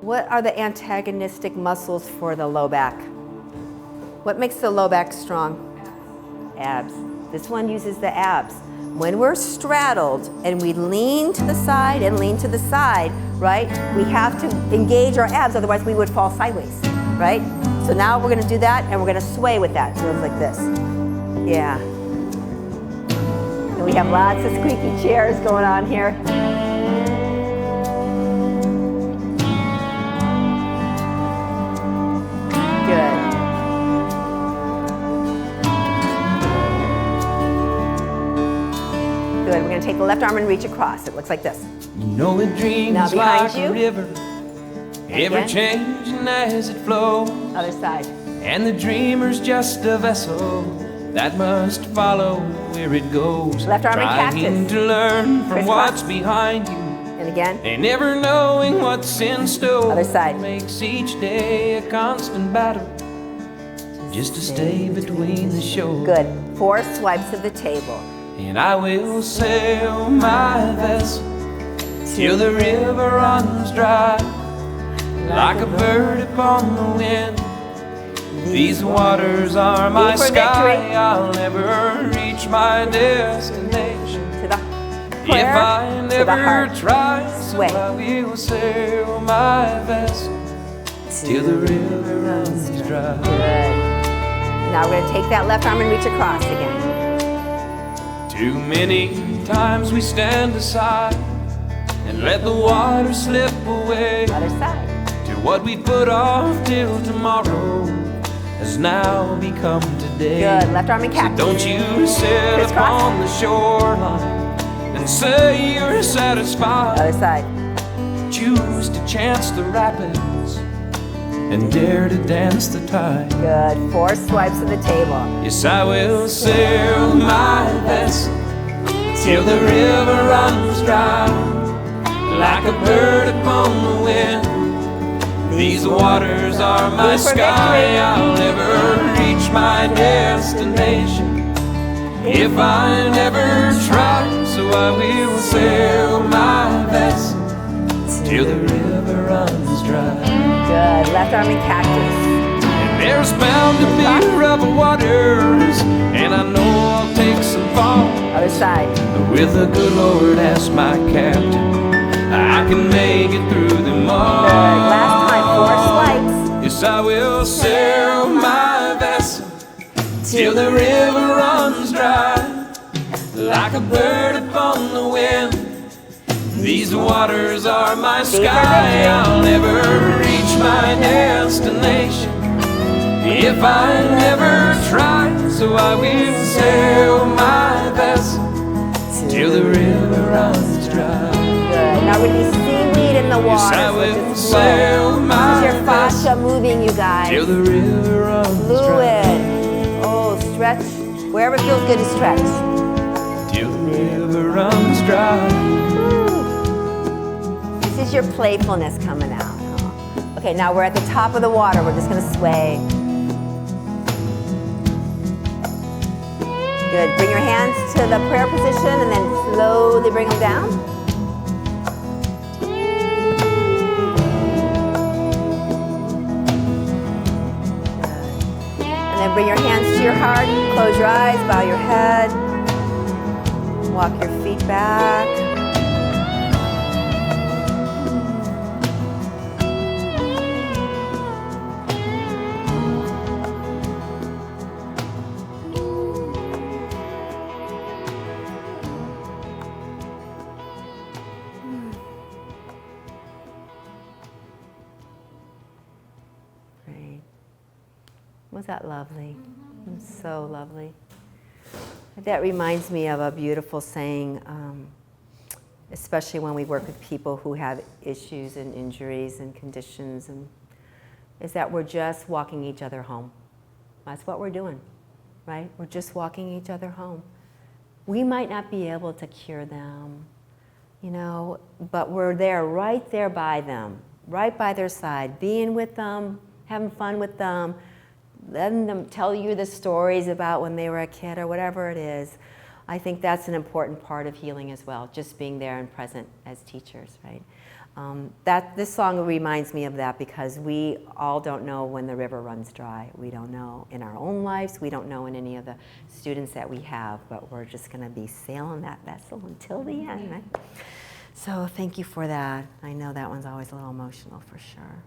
What are the antagonistic muscles for the low back? What makes the low back strong? Abs. This one uses the abs. When we're straddled and we lean to the side and lean to the side, right? We have to engage our abs, otherwise we would fall sideways, right? So now we're gonna do that and we're gonna sway with that. So it's like this. Yeah. And we have lots of squeaky chairs going on here. Good. Good. We're going to take the left arm and reach across. It looks like this. You know it dreams Now behind like you. a river, ever changing as it flows. Other side. And the dreamer's just a vessel that must follow where it goes. Left arm and Trying cactus. to learn from Crisscross. what's behind you, And again. and never knowing what's in store. Other side. Makes each day a constant battle just to stay between the shores. Good. 4 swipes of the table. And I will sail my vessel till the river runs dry, like a bird upon the wind. These waters are my for sky. victory. I'll never reach my destination To the if prayer, I to the never heart. try. So Sway. I will sail my vessel till the river runs dry. Good. Now we're going to take that left arm and reach across again. Too many times we stand aside and let the water slip away. Other side. To what we put off till tomorrow has now become today. Good. Left arm and So cactus. don't you sit Crisscross. upon the shoreline and say you're satisfied. Other side. Choose to chance the rapids and dare to dance the tide. Good. 4 swipes of the table. Yes, I will sail my vessel till the river runs dry, like a bird upon the wind. These waters are my for sky. victory. I'll never reach my destination if I never try. So I will sail my vessel till the river runs dry. Good. Left arm and cactus. And there's bound to be rough waters, and I know I'll take some fall. Other side. With the good Lord as my captain, I can make it through them all. Good. Last time. 4 swipes. Yes, I will sail my vessel till the river runs dry, like a bird upon the wind. These waters are my sky. I'll never reach my destination if I never try. So I will sail my vessel till the river runs dry. Good. Now we're going to be seaweed in the water. Yes, I so will just sail flow. my This is your fascia vessel moving, you guys. till the river runs dry. Fluid. Oh, stretch. Wherever it feels good to stretch. Till the river runs dry. This is your playfulness coming out. Oh. Okay, now we're at the top of the water. We're just going to sway. Good. Bring your hands to the prayer position and then slowly bring them down. And then bring your hands to your heart. Close your eyes, bow your head. Walk your feet back. Great. Was that lovely? So lovely. That reminds me of a beautiful saying, especially when we work with people who have issues and injuries and conditions, and is that we're just walking each other home. That's what we're doing, right? We're just walking each other home. We might not be able to cure them, you know, but we're there, right there by them, right by their side, being with them, having fun with them, letting them tell you the stories about when they were a kid or whatever it is. I think that's an important part of healing as well, just being there and present as teachers, right? This song reminds me of that because we all don't know when the river runs dry. We don't know in our own lives. We don't know in any of the students that we have, but we're just going to be sailing that vessel until the end. Right? So thank you for that. I know that one's always a little emotional for sure.